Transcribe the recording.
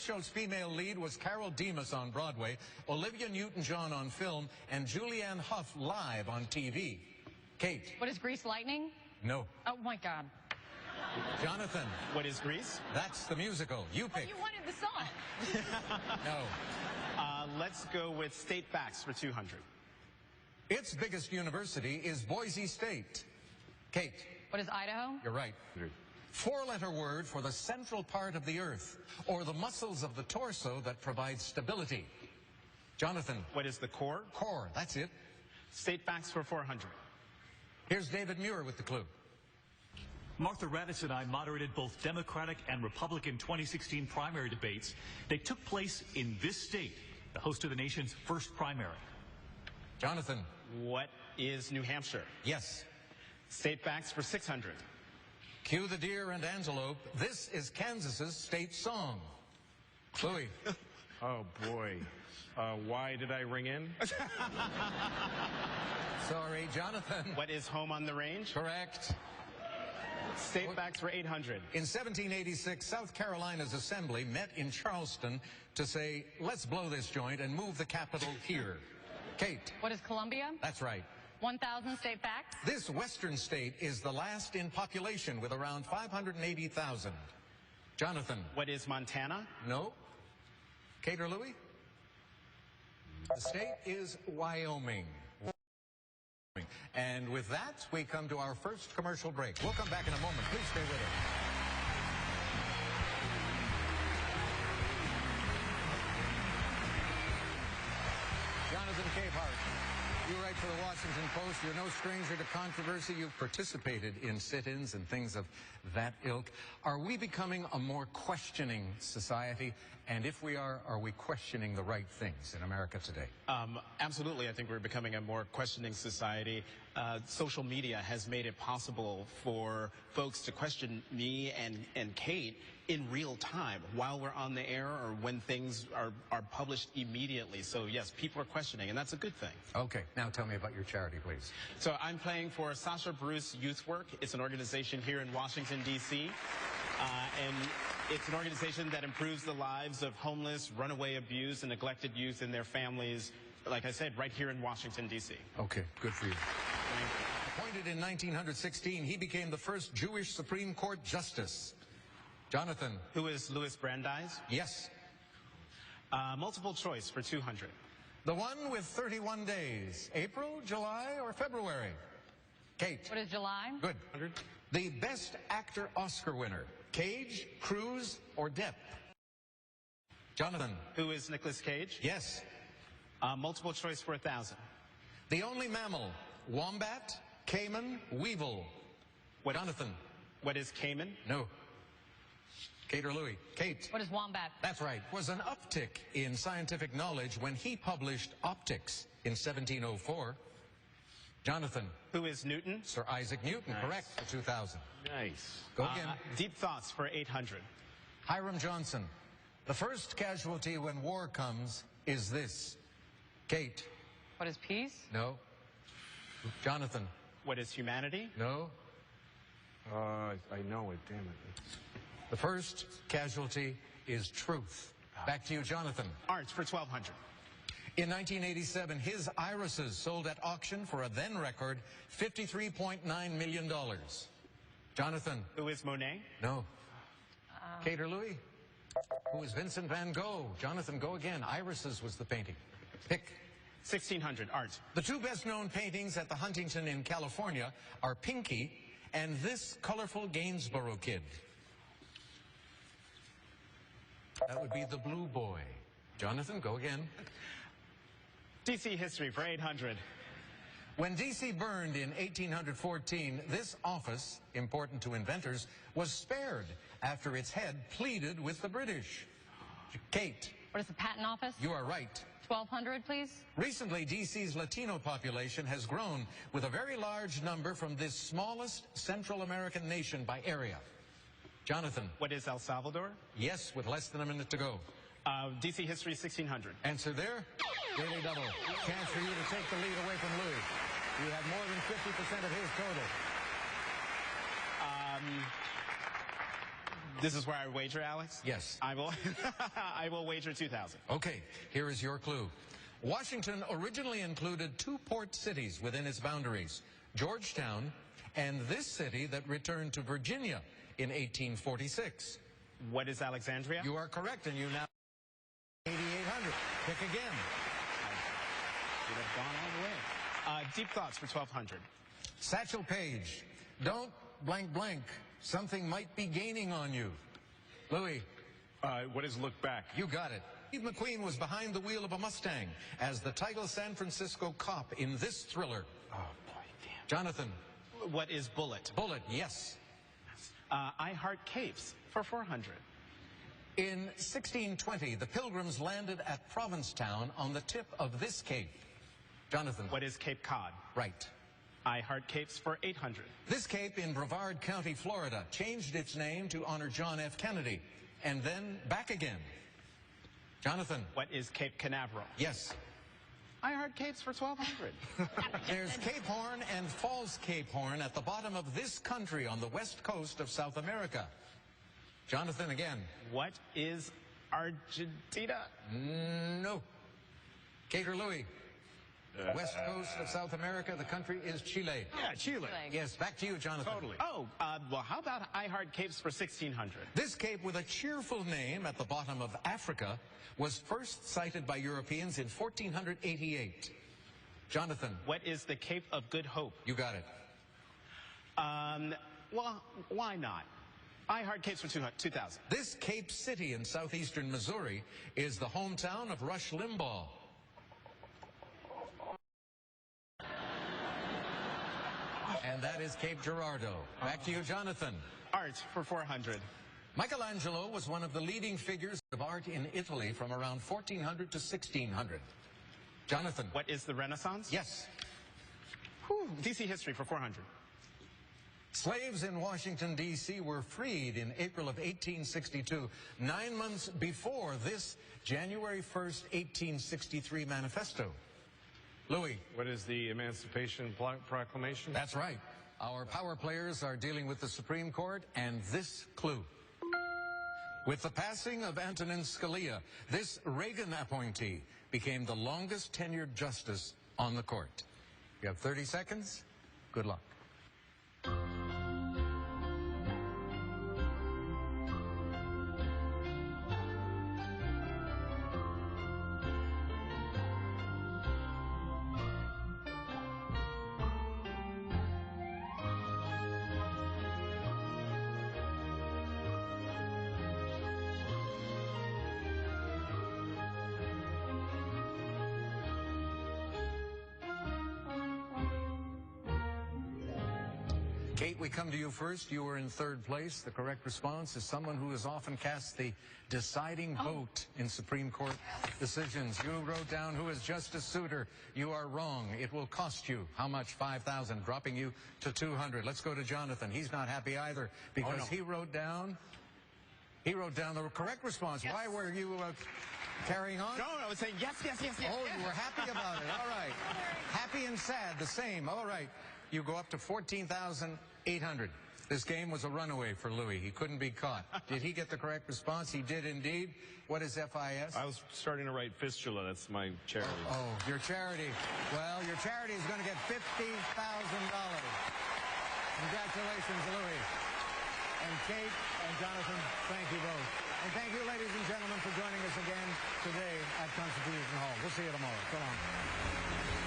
show's female lead was Carol Demas on Broadway, Olivia Newton-John on film, and Julianne Hough live on TV. Kate. What is Grease Lightning? No. Oh, my God. Jonathan. What is Grease? That's the musical. You pick. Oh, you wanted the song. No. Let's go with state facts for 200. Its biggest university is Boise State. Kate. What is Idaho? You're right. Four-letter word for the central part of the earth, or the muscles of the torso that provide stability. Jonathan. What is the core? Core, that's it. State facts for 400. Here's David Muir with the clue. Martha Raddatz and I moderated both Democratic and Republican 2016 primary debates. They took place in this state, the host of the nation's first primary. Jonathan. What is New Hampshire? Yes. State facts for 600. Cue the deer and antelope. This is Kansas's state song. Louis. Oh, boy. Why did I ring in? Sorry, Jonathan. What is home on the range? Correct. State facts for 800. In 1786, South Carolina's assembly met in Charleston to say, let's blow this joint and move the capital here. Kate. What is Columbia? That's right. 1,000 state facts. This western state is the last in population with around 580,000. Jonathan. What is Montana? No. Kate or Louis? The state is Wyoming. And with that, we come to our first commercial break. We'll come back in a moment. Please stay with us. Jonathan Capehart, you write for the Washington Post. You're no stranger to controversy. You've participated in sit-ins and things of that ilk. Are we becoming a more questioning society? And if we are we questioning the right things in America today? Absolutely. I think we're becoming a more questioning society. Social media has made it possible for folks to question me and Kate in real time while we're on the air or when things are published immediately. So, yes, people are questioning, and that's a good thing. Okay. Now tell me about your charity, please. So I'm playing for Sasha Bruce Youth Work. It's an organization here in Washington, D.C., and it's an organization that improves the lives of homeless, runaway, abused, and neglected youth and their families, like I said, right here in Washington, D.C. Okay, good for you. Thank you. Appointed in 1916, he became the first Jewish Supreme Court Justice. Jonathan. Who is Louis Brandeis? Yes. Multiple choice for 200. The one with 31 days. April, July, or February? Kate. What is July? Good. The Best Actor Oscar winner. Cage, Cruise, or Depp? Jonathan. Who is Nicolas Cage? Yes. Multiple choice for 1,000. The only mammal. Wombat, caiman, weevil. Jonathan. What is caiman? No. Kate or Louis? Kate. What is wombat? That's right. Was an uptick in scientific knowledge when he published Optics in 1704. Jonathan. Who is Newton? Sir Isaac Newton. Nice. Correct for 2,000. Nice. Go again. Deep thoughts for 800. Hiram Johnson. The first casualty when war comes is this. Kate. What is peace? No. Jonathan. What is humanity? No. I know it, damn it. The first casualty is truth. Back to you, Jonathan. Art for 1,200. In 1987, his irises sold at auction for a then record $53.9 million. Jonathan. Who is Monet? No. Kate or Louis? Who is Vincent van Gogh? Jonathan, go again. Irises was the painting. Pick. 1,600. Art. The two best-known paintings at the Huntington in California are Pinky and this colorful Gainsborough kid. That would be the Blue Boy. Jonathan, go again. DC history for 800. When DC burned in 1814, this office, important to inventors, was spared after its head pleaded with the British. Kate. What is the patent office? You are right. 1,200, please. Recently, DC's Latino population has grown with a very large number from this smallest Central American nation by area. Jonathan. What is El Salvador? Yes, with less than a minute to go. DC history 1,600. Answer there. Daily double. Chance for you to take the lead away from Louis. You have more than 50% of his total. This is where I wager, Alex? Yes. I will, I will wager 2,000. Okay, here is your clue. Washington originally included 2 port cities within its boundaries, Georgetown and this city that returned to Virginia in 1846. What is Alexandria? You are correct, and you now 8,800. Pick again. I would have gone all the way. Deep thoughts for 1,200. Satchel Paige, don't blank blank. Something might be gaining on you. Louis. What is look back? You got it. Steve McQueen was behind the wheel of a Mustang as the title San Francisco cop in this thriller. Oh, boy, damn. Jonathan. What is Bullet? Bullet, yes. I Heart Capes for 400. In 1620, the Pilgrims landed at Provincetown on the tip of this cape. Jonathan. What is Cape Cod? Right. I Heart Capes for 800. This cape in Brevard County, Florida, changed its name to honor John F. Kennedy, and then back again. Jonathan. What is Cape Canaveral? Yes. I Heart Capes for 1,200. There's Cape Horn and Falls Cape Horn at the bottom of this country on the west coast of South America. Jonathan again. What is Argentina? No. Kate or Louis? West coast of South America, the country is Chile. Yeah, Chile. Yes, back to you, Jonathan. Totally. Oh, well, how about I Heart Capes for 1,600? This cape with a cheerful name at the bottom of Africa was first sighted by Europeans in 1488. Jonathan. What is the Cape of Good Hope? You got it. Well, why not? I Heart Capes for 2,000. This Cape City in southeastern Missouri is the hometown of Rush Limbaugh. And that is Cape Girardeau. Back to you, Jonathan. Art for 400. Michelangelo was one of the leading figures of art in Italy from around 1400 to 1600. Jonathan. What is the Renaissance? Yes. Whew, DC history for 400. Slaves in Washington, D.C. were freed in April of 1862, 9 months before this January 1st, 1863 manifesto. Louis. What is the Emancipation Proclamation? That's right. Our power players are dealing with the Supreme Court and this clue. With the passing of Antonin Scalia, this Reagan appointee became the longest tenured justice on the court. You have 30 seconds. Good luck. Kate, we come to you first. You were in third place. The correct response is someone who has often cast the deciding vote in Supreme Court decisions. You wrote down who is Justice Souter. You are wrong. It will cost you how much? 5,000, dropping you to 200. Let's go to Jonathan. He's not happy either because he wrote down the correct response. Yes. Why were you carrying on? No, I was saying yes. Oh, you were happy about it. All right. Happy and sad, the same. All right. You go up to 14,800. This game was a runaway for Louis. He couldn't be caught. Did he get the correct response? He did indeed. What is FIS? I was starting to write Fistula. That's my charity. Oh, your charity. Well, your charity is going to get $50,000. Congratulations, Louis. And Kate and Jonathan, thank you both. And thank you, ladies and gentlemen, for joining us again today at Constitution Hall. We'll see you tomorrow. So long.